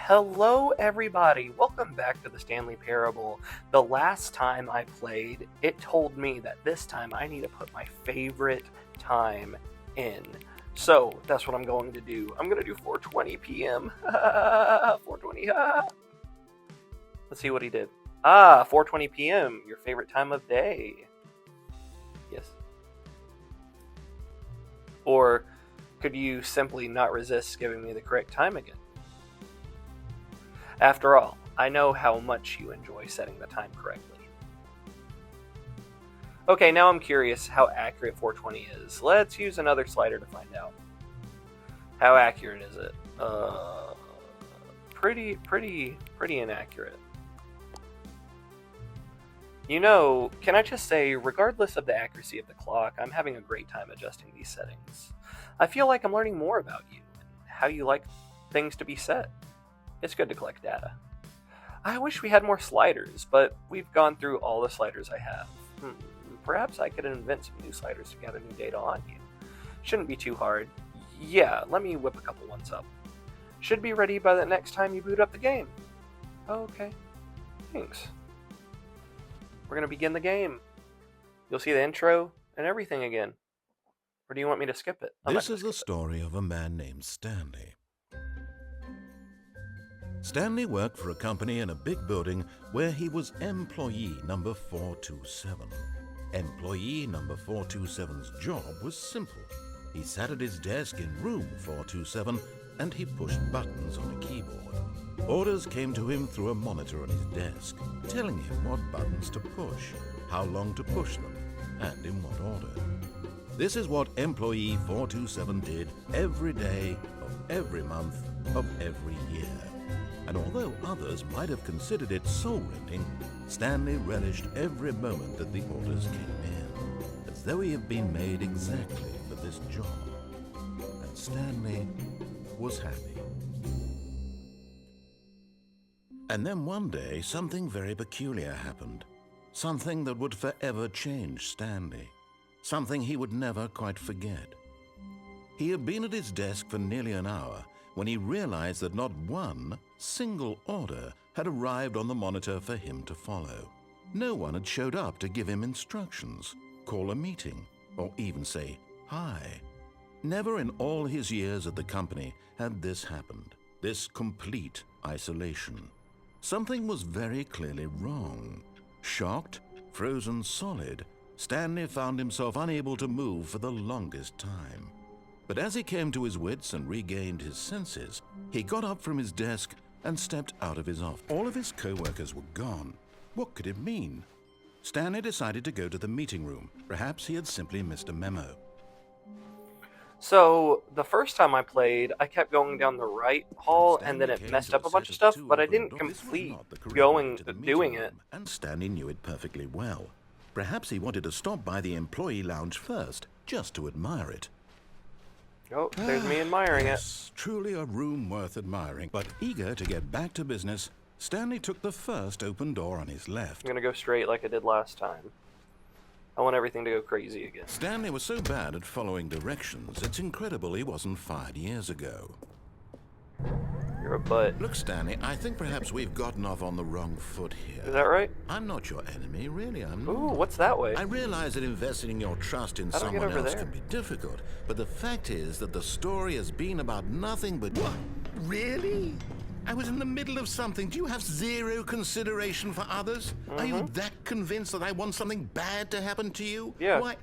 Hello everybody, welcome back to the Stanley Parable. The last time I played, it told me that this time I need to put my favorite time in. So, that's what I'm going to do. I'm going to do 4:20 p.m. 4:20, Let's see what he did. 4:20 p.m., your favorite time of day. Yes. Or could you simply not resist giving me the correct time again? After all, I know how much you enjoy setting the time correctly. Okay, now I'm curious how accurate 420 is. Let's use another slider to find out. How accurate is it? Pretty inaccurate. You know, can I just say, regardless of the accuracy of the clock, I'm having a great time adjusting these settings. I feel like I'm learning more about you and how you like things to be set. It's good to collect data. I wish we had more sliders, but we've gone through all the sliders I have. Perhaps I could invent some new sliders to gather new data on you. Shouldn't be too hard. Yeah, let me whip a couple ones up. Should be ready by the next time you boot up the game. Okay, thanks. We're going to begin the game. You'll see the intro and everything again. Or do you want me to skip it? This is the story of a man named Stanley. Stanley worked for a company in a big building where he was employee number 427. Employee number 427's job was simple. He sat at his desk in room 427 and he pushed buttons on a keyboard. Orders came to him through a monitor on his desk, telling him what buttons to push, how long to push them, and in what order. This is what employee 427 did every day of every month of every year. And although others might have considered it soul-rending, Stanley relished every moment that the orders came in, as though he had been made exactly for this job. And Stanley was happy. And then one day, something very peculiar happened. Something that would forever change Stanley. Something he would never quite forget. He had been at his desk for nearly an hour when he realized that not one single order had arrived on the monitor for him to follow. No one had showed up to give him instructions, call a meeting, or even say hi. Never in all his years at the company had this happened, this complete isolation. Something was very clearly wrong. Shocked, frozen solid, Stanley found himself unable to move for the longest time. But as he came to his wits and regained his senses, he got up from his desk and stepped out of his office. All of his co-workers were gone. What could it mean? Stanley decided to go to the meeting room. Perhaps he had simply missed a memo. So, the first time I played, I kept going down the right hall and then it messed up a bunch of stuff, but I didn't complete doing it. And Stanley knew it perfectly well. Perhaps he wanted to stop by the employee lounge first, just to admire it. Oh, there's me admiring it. Truly a room worth admiring. But eager to get back to business, Stanley took the first open door on his left. I'm gonna go straight like I did last time. I want everything to go crazy again. Stanley was so bad at following directions, it's incredible he wasn't fired years ago. You're a butt. Look, Stanley, I think perhaps we've gotten off on the wrong foot here. Is that right? I'm not your enemy, really, I'm not. Ooh, what's that way? I realize that investing your trust in someone else can be difficult, but the fact is that the story has been about nothing but... What? Really? I was in the middle of something. Do you have zero consideration for others? Are you that convinced that I want something bad to happen to you? Yeah. Why,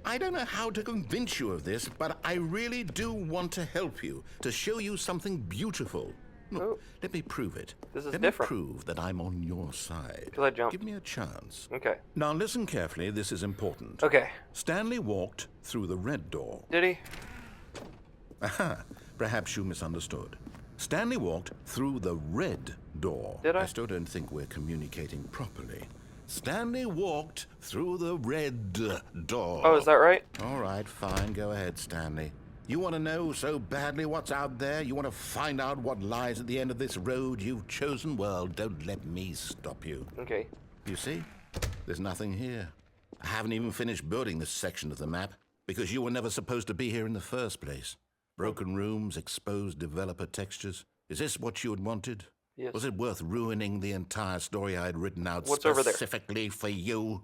I don't know how to convince you of this, but I really do want to help you, to show you something beautiful. Look, let me prove it. This is let different. me prove that I'm on your side. Because I jumped. Give me a chance. Okay. Now listen carefully, this is important. Okay. Stanley walked through the red door. Did he? Aha, perhaps you misunderstood. Stanley walked through the red door. Did I? I still don't think we're communicating properly. Stanley walked through the red door. Oh, is that right? All right, fine. Go ahead, Stanley. You want to know so badly what's out there? You want to find out what lies at the end of this road you've chosen? Well, don't let me stop you. Okay. You see? There's nothing here. I haven't even finished building this section of the map because you were never supposed to be here in the first place. Broken rooms, exposed developer textures. Is this what you had wanted? Yes. Was it worth ruining the entire story I had written out What's over there? specifically for you?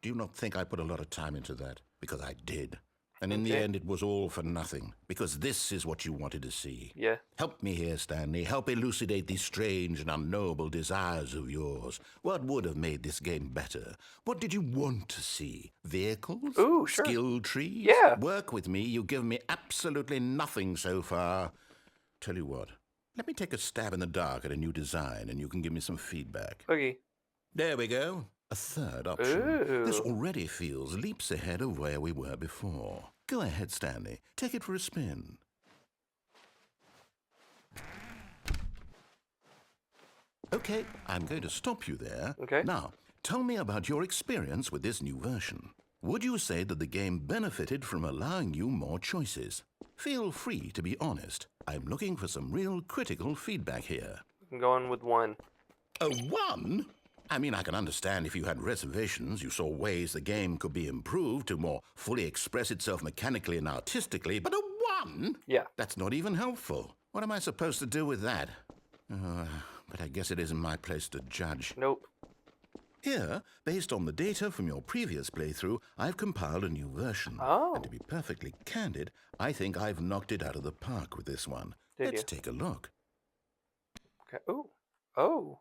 Do you not think I put a lot of time into that? Because I did. And in the Okay. end, it was all for nothing. Because this is what you wanted to see. Yeah. Help me here, Stanley. Help elucidate these strange and unknowable desires of yours. What would have made this game better? What did you want to see? Vehicles? Ooh, sure. Skill trees? Yeah. Work with me. You've given me absolutely nothing so far. Tell you what. Let me take a stab in the dark at a new design, and you can give me some feedback. Okay. There we go. A third option. Ooh. This already feels leaps ahead of where we were before. Go ahead, Stanley. Take it for a spin. Okay, I'm going to stop you there. Okay. Now, tell me about your experience with this new version. Would you say that the game benefited from allowing you more choices? Feel free to be honest. I'm looking for some real critical feedback here. I'm going with 1. A 1? I mean, I can understand if you had reservations, you saw ways the game could be improved to more fully express itself mechanically and artistically, but a 1? Yeah. That's not even helpful. What am I supposed to do with that? But I guess it isn't my place to judge. Nope. Here, based on the data from your previous playthrough, I've compiled a new version. Oh. And to be perfectly candid, I think I've knocked it out of the park with this one. Let's take a look. Okay. Ooh. Oh.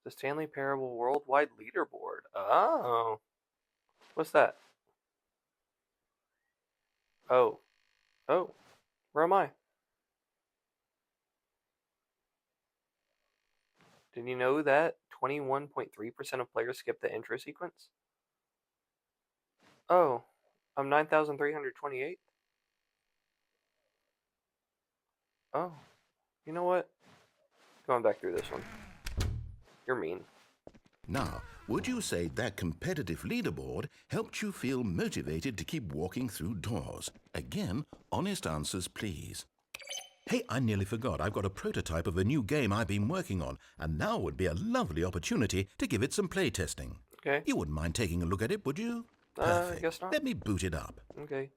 The Stanley Parable Worldwide Leaderboard. Oh. What's that? Oh. Oh. Where am I? Did you know that 21.3% of players skip the intro sequence? Oh. I'm 9,328. Oh. You know what? Going back through this one. You're mean. Now, would you say that competitive leaderboard helped you feel motivated to keep walking through doors? Again, honest answers, please. Hey, I nearly forgot. I've got a prototype of a new game I've been working on, and now would be a lovely opportunity to give it some playtesting. Okay. You wouldn't mind taking a look at it, would you? I guess not. Let me boot it up. Okay.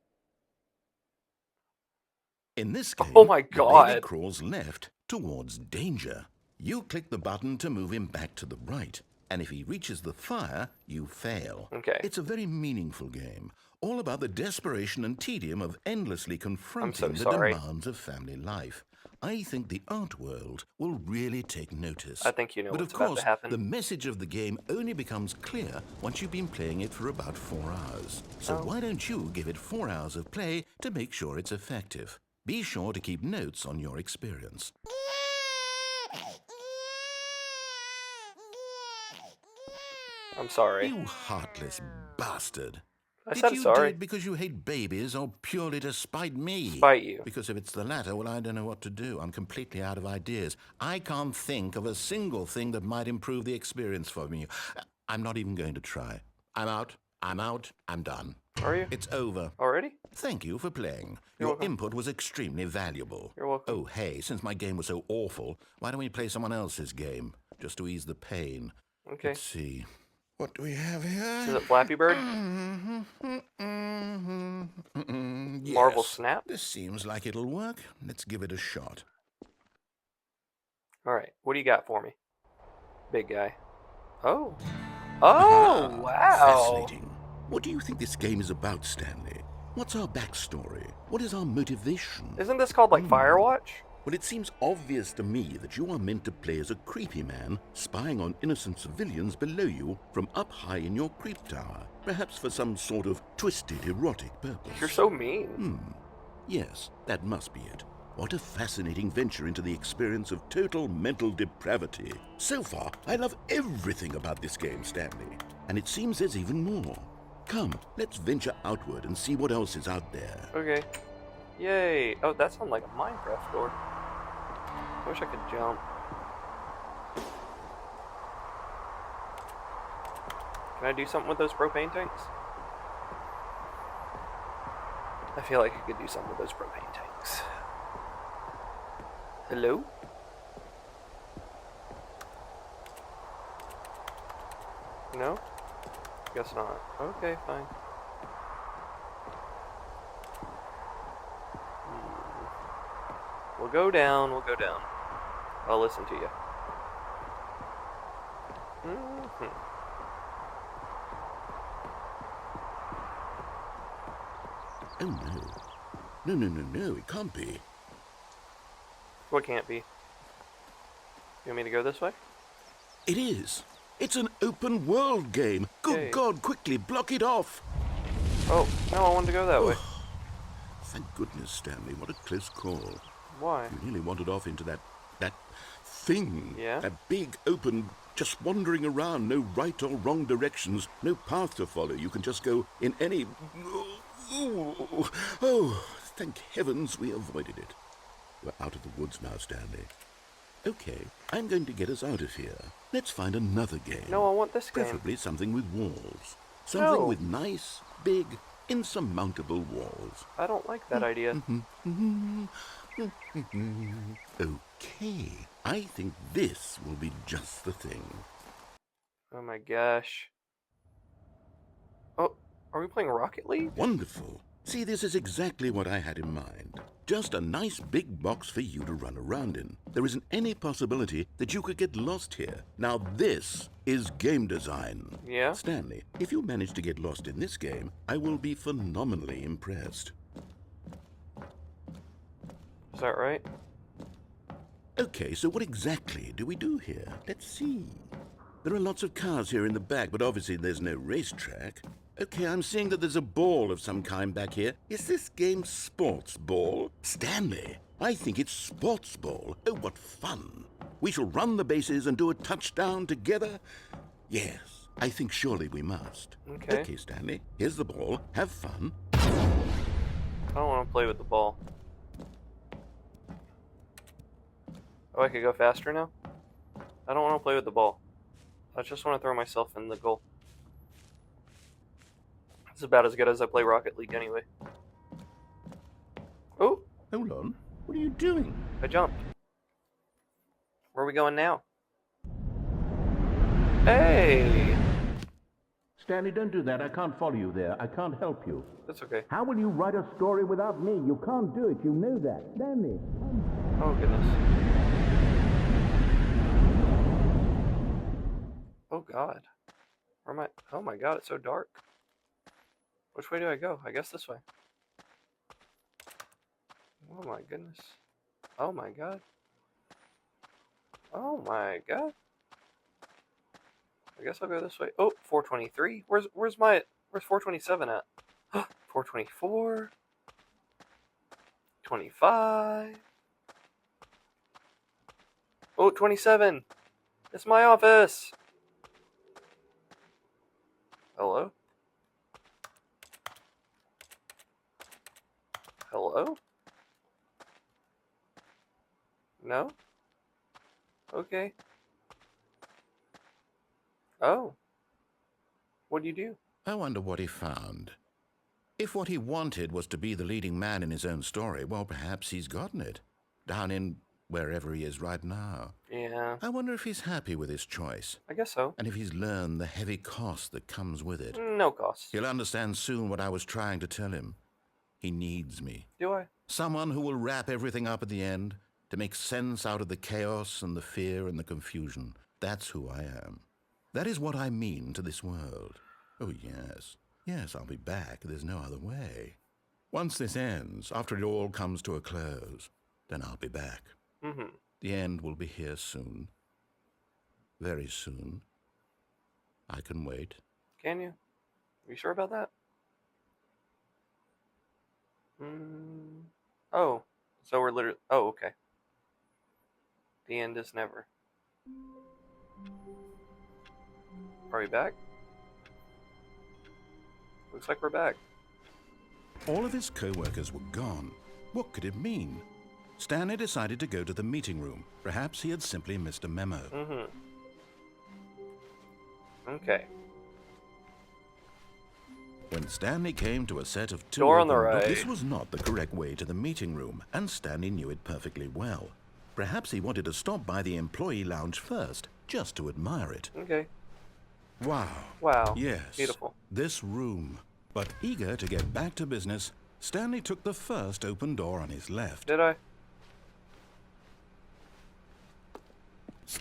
In this game, Oh my the God. baby crawls left towards danger. You click the button to move him back to the right, and if he reaches the fire, you fail. Okay. It's a very meaningful game, all about the desperation and tedium of endlessly confronting the demands of family life. I think the art world will really take notice. I think you know but what's of course, about to happen. the message of the game only becomes clear once you've been playing it for about 4 hours. So why don't you give it 4 hours of play to make sure it's effective? Be sure to keep notes on your experience. I'm sorry. You heartless bastard. I Did said you do sorry. it because you hate babies or purely to spite me? Spite you. Because if it's the latter, well, I don't know what to do. I'm completely out of ideas. I can't think of a single thing that might improve the experience for me. I'm not even going to try. I'm out. I'm done. Are you? It's over. Already? Thank you for playing. You're Your welcome. input was extremely valuable. You're welcome. Oh, hey, since my game was so awful, why don't we play someone else's game? Just to ease the pain. Okay. Let's see. What do we have here? Is it Flappy Bird? Yes. Marvel Snap? This seems like it'll work. Let's give it a shot. Alright. What do you got for me? Big guy. Oh. Oh, wow. Fascinating. What do you think this game is about, Stanley? What's our backstory? What is our motivation? Isn't this called like Firewatch? Well, it seems obvious to me that you are meant to play as a creepy man, spying on innocent civilians below you from up high in your creep tower, perhaps for some sort of twisted, erotic purpose. You're so mean. Yes, that must be it. What a fascinating venture into the experience of total mental depravity. So far, I love everything about this game, Stanley. And it seems there's even more. Come, let's venture outward and see what else is out there. Okay. Yay. Oh, that sounds like a Minecraft door. I wish I could jump. Can I do something with those propane tanks? I feel like I could do something with those propane tanks. Hello? No? Guess not. Okay, fine. We'll go down, we'll go down. I'll listen to you. Mm-hmm. Oh, no. No, no, no, no, it can't be. What can't be? You want me to go this way? It is. It's an open world game. Good Yay. God, quickly, block it off. Oh, no, I wanted to go that way. Thank goodness, Stanley. What a close call. Why? You nearly wandered off into that thing. Yeah? That big, open, just wandering around. No right or wrong directions. No path to follow. You can just go in any... Oh, thank heavens we avoided it. We're out of the woods now, Stanley. Okay, I'm going to get us out of here. Let's find another game. No, I want this game. Preferably something with walls. Something No. with nice, big, insurmountable walls. I don't like that idea. Okay, I think this will be just the thing. Oh my gosh. Oh, are we playing Rocket League? Wonderful. See, this is exactly what I had in mind. Just a nice big box for you to run around in. There isn't any possibility that you could get lost here. Now this is game design. Yeah? Stanley, if you manage to get lost in this game, I will be phenomenally impressed. Is that right? Okay, so what exactly do we do here? Let's see. There are lots of cars here in the back, but obviously there's no racetrack. Okay, I'm seeing that there's a ball of some kind back here. Is this game sports ball? Stanley, I think it's sports ball. Oh, what fun. We shall run the bases and do a touchdown together? Yes, I think surely we must. Okay. Okay, Stanley, here's the ball. Have fun. I don't want to play with the ball. Oh, I could go faster now? I don't want to play with the ball. I just want to throw myself in the goal. It's about as good as I play Rocket League anyway. Oh, Hold on. What are you doing? I jumped. Where are we going now? Hey! Stanley, don't do that. I can't follow you there. I can't help you. That's okay. How will you write a story without me? You can't do it. You know that. Stanley. Oh, goodness. Oh, God. Where am I? Oh, my God, it's so dark. Which way do I go? I guess this way. Oh, my goodness. Oh, my God. Oh, my God. I guess I'll go this way. Oh, 423. Where's 427 at? 424. 25. Oh, 27. It's my office. Hello? Hello? No? Okay. Oh. What do you do? I wonder what he found. If what he wanted was to be the leading man in his own story, well, perhaps he's gotten it. Down in wherever he is right now. Yeah, I wonder if he's happy with his choice, I guess so. and if he's learned the heavy cost that comes with it. No cost. He'll understand soon what I was trying to tell him. He needs me. Do I? Someone who will wrap everything up at the end, to make sense out of the chaos and the fear and the confusion. That's who I am. That is what I mean to this world. Oh, yes. Yes, I'll be back. There's no other way. Once this ends, after it all comes to a close, then I'll be back. Mm-hmm. The end will be here soon. Very soon. I can wait. Can you? Are you sure about that? Oh. So we're literally... Oh, okay. The end is never. Are we back? Looks like we're back. All of his co-workers were gone. What could it mean? Stanley decided to go to the meeting room. Perhaps he had simply missed a memo. Mm-hmm. Okay. When Stanley came to a set of two Door on the open doors, right. this was not the correct way to the meeting room, and Stanley knew it perfectly well. Perhaps he wanted to stop by the employee lounge first, just to admire it. Okay. Wow. Wow. Yes. Beautiful. This room. But eager to get back to business, Stanley took the first open door on his left. Did I?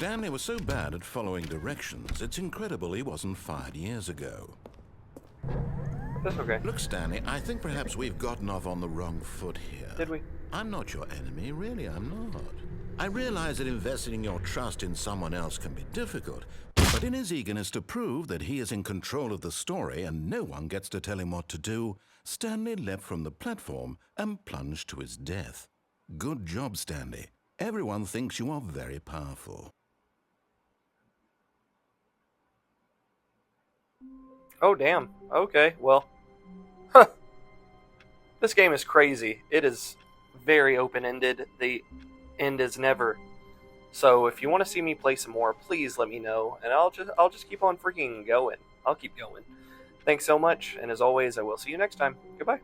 Stanley was so bad at following directions, it's incredible he wasn't fired years ago. That's okay. Look, Stanley, I think perhaps we've gotten off on the wrong foot here. Did we? I'm not your enemy, really, I'm not. I realize that investing your trust in someone else can be difficult, but in his eagerness to prove that he is in control of the story and no one gets to tell him what to do, Stanley leapt from the platform and plunged to his death. Good job, Stanley. Everyone thinks you are very powerful. Oh, damn. Okay, well. This game is crazy. It is very open-ended. The end is never. So if you want to see me play some more, please let me know, and I'll just keep on freaking going. I'll keep going. Thanks so much, and as always, I will see you next time. Goodbye.